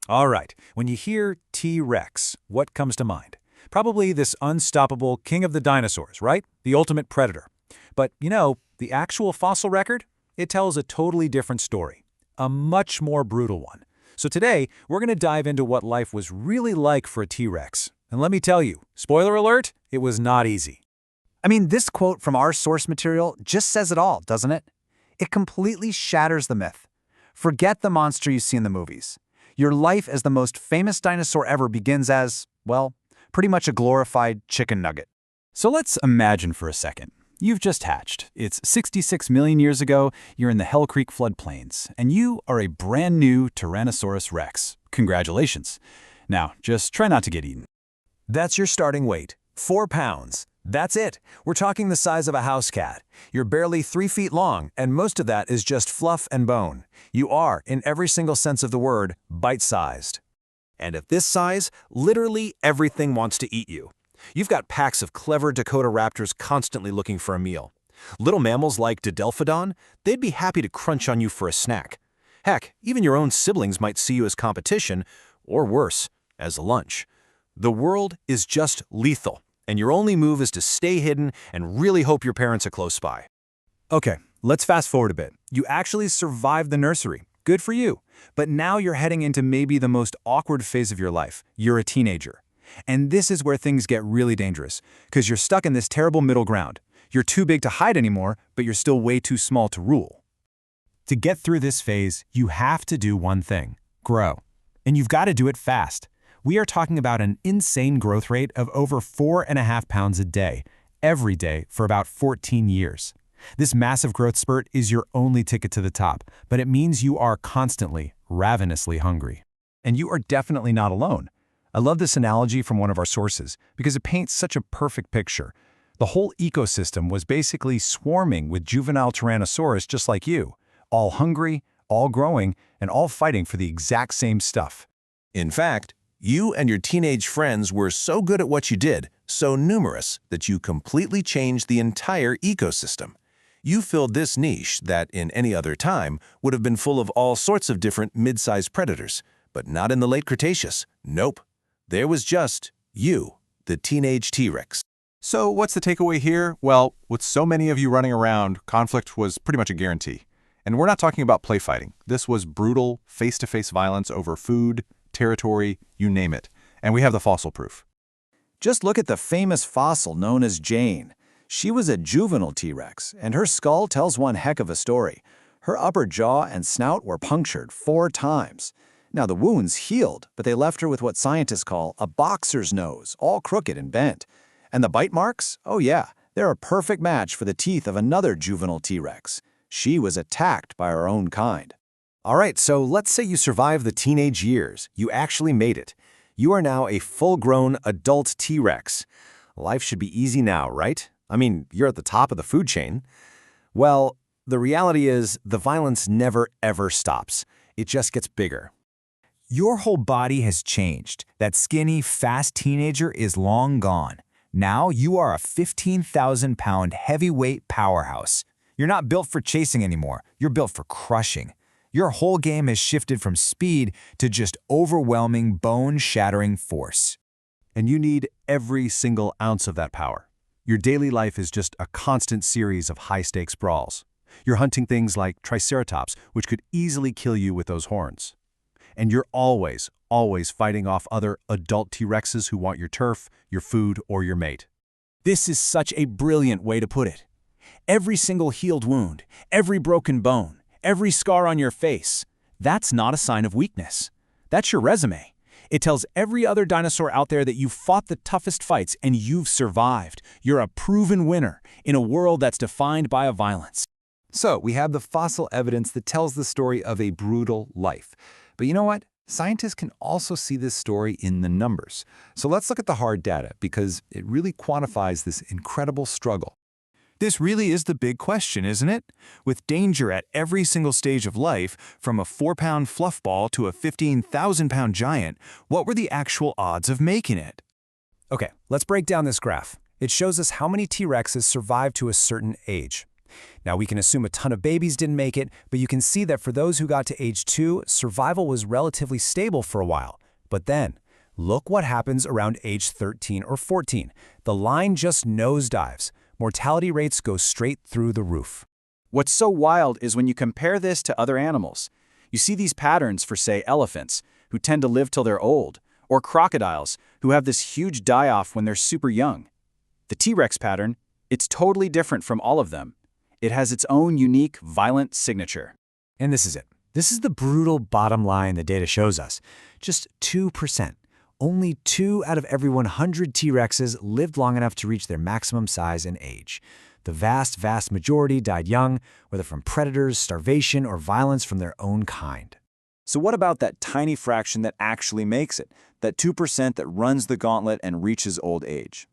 All right, when you hear T-Rex, what comes to mind? Probably this unstoppable king of the dinosaurs, right? The ultimate predator. But, the actual fossil record? It tells a totally different story. A much more brutal one. So today, we're going to dive into what life was really like for a T-Rex. And let me tell you, spoiler alert, it was not easy. I mean, this quote from our source material just says it all, doesn't it? It completely shatters the myth. Forget the monster you see in the movies. Your life as the most famous dinosaur ever begins as, well, pretty much a glorified chicken nugget. So let's imagine for a second. You've just hatched. It's 66 million years ago, you're in the Hell Creek floodplains, and you are a brand new Tyrannosaurus rex. Congratulations. Now, just try not to get eaten. That's your starting weight, 4 pounds. That's it. We're talking the size of a house cat. You're barely 3 feet long, and most of that is just fluff and bone. You are, in every single sense of the word, bite-sized. And at this size, literally everything wants to eat you. You've got packs of clever Dakota raptors constantly looking for a meal. Little mammals like Didelphodon, they'd be happy to crunch on you for a snack. Heck, even your own siblings might see you as competition, or worse, as a lunch. The world is just lethal, and your only move is to stay hidden and really hope your parents are close by. Okay, let's fast forward a bit. You actually survived the nursery. Good for you. But now you're heading into maybe the most awkward phase of your life. You're a teenager. And this is where things get really dangerous, because you're stuck in this terrible middle ground. You're too big to hide anymore, but you're still way too small to rule. To get through this phase, you have to do one thing: grow. And you've got to do it fast. We are talking about an insane growth rate of over 4.5 pounds a day, every day for about 14 years. This massive growth spurt is your only ticket to the top, but it means you are constantly, ravenously hungry. And you are definitely not alone. I love this analogy from one of our sources because it paints such a perfect picture. The whole ecosystem was basically swarming with juvenile Tyrannosaurus just like you, all hungry, all growing, and all fighting for the exact same stuff. In fact, you and your teenage friends were so good at what you did, so numerous, that you completely changed the entire ecosystem. You filled this niche that, in any other time, would have been full of all sorts of different mid-sized predators, but not in the late Cretaceous. Nope. There was just you, the teenage T-Rex. So what's the takeaway here? Well, with so many of you running around, conflict was pretty much a guarantee. And we're not talking about play fighting. This was brutal, face-to-face violence over food, territory, you name it. And we have the fossil proof. Just look at the famous fossil known as Jane. She was a juvenile T-Rex, and her skull tells one heck of a story. Her upper jaw and snout were punctured 4 times. Now, the wounds healed, but they left her with what scientists call a boxer's nose, all crooked and bent. And the bite marks? Oh yeah, they're a perfect match for the teeth of another juvenile T-Rex. She was attacked by her own kind. All right, so let's say you survived the teenage years. You actually made it. You are now a full-grown adult T-Rex. Life should be easy now, right? I mean, you're at the top of the food chain. Well, the reality is the violence never ever stops. It just gets bigger. Your whole body has changed. That skinny, fast teenager is long gone. Now you are a 15,000-pound heavyweight powerhouse. You're not built for chasing anymore. You're built for crushing. Your whole game has shifted from speed to just overwhelming, bone-shattering force. And you need every single ounce of that power. Your daily life is just a constant series of high-stakes brawls. You're hunting things like Triceratops, which could easily kill you with those horns. And you're always fighting off other adult T-Rexes who want your turf, your food, or your mate. This is such a brilliant way to put it. Every single healed wound, every broken bone, every scar on your face, that's not a sign of weakness. That's your resume. It tells every other dinosaur out there that you've fought the toughest fights and you've survived. You're a proven winner in a world that's defined by violence. So we have the fossil evidence that tells the story of a brutal life. But you know what? Scientists can also see this story in the numbers. So let's look at the hard data because it really quantifies this incredible struggle. This really is the big question, isn't it? With danger at every single stage of life, from a 4-pound fluffball to a 15,000-pound giant, what were the actual odds of making it? Okay, let's break down this graph. It shows us how many T-Rexes survived to a certain age. Now, we can assume a ton of babies didn't make it, but you can see that for those who got to age 2, survival was relatively stable for a while. But then, look what happens around age 13 or 14. The line just nosedives. Mortality rates go straight through the roof. What's so wild is when you compare this to other animals. You see these patterns for, say, elephants, who tend to live till they're old, or crocodiles, who have this huge die-off when they're super young. The T-Rex pattern, it's totally different from all of them. It has its own unique, violent signature. And this is it. This is the brutal bottom line the data shows us. Just 2%. Only 2 out of every 100 T-Rexes lived long enough to reach their maximum size and age. The vast majority died young, whether from predators, starvation, or violence from their own kind. So what about that tiny fraction that actually makes it? That 2% that runs the gauntlet and reaches old age?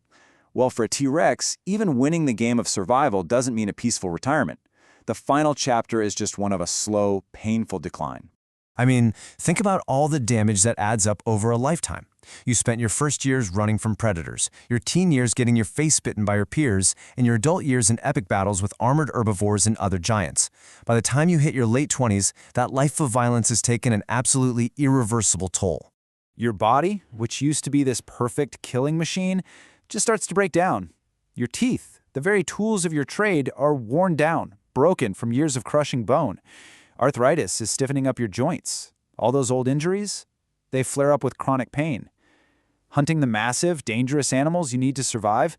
Well, for a T-Rex, even winning the game of survival doesn't mean a peaceful retirement. The final chapter is just one of a slow, painful decline. I mean, think about all the damage that adds up over a lifetime. You spent your first years running from predators, your teen years getting your face bitten by your peers, and your adult years in epic battles with armored herbivores and other giants. By the time you hit your late 20s, that life of violence has taken an absolutely irreversible toll. Your body, which used to be this perfect killing machine, just starts to break down. Your teeth, the very tools of your trade, are worn down, broken from years of crushing bone. Arthritis is stiffening up your joints. All those old injuries, they flare up with chronic pain. Hunting the massive, dangerous animals you need to survive,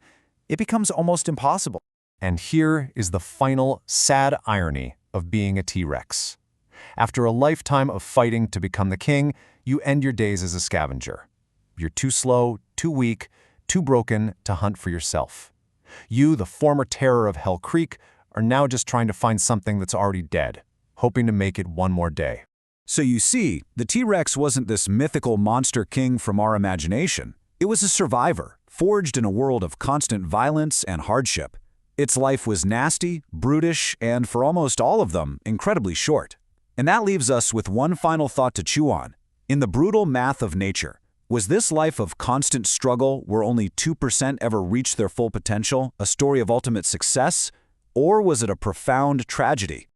it becomes almost impossible. And here is the final sad irony of being a T-Rex. After a lifetime of fighting to become the king, you end your days as a scavenger. You're too slow, too weak, too broken to hunt for yourself. You, the former terror of Hell Creek, are now just trying to find something that's already dead, hoping to make it one more day. So you see, the T-Rex wasn't this mythical monster king from our imagination. It was a survivor, forged in a world of constant violence and hardship. Its life was nasty, brutish, and for almost all of them, incredibly short. And that leaves us with one final thought to chew on. In the brutal math of nature, was this life of constant struggle where only 2% ever reached their full potential a story of ultimate success? Or was it a profound tragedy?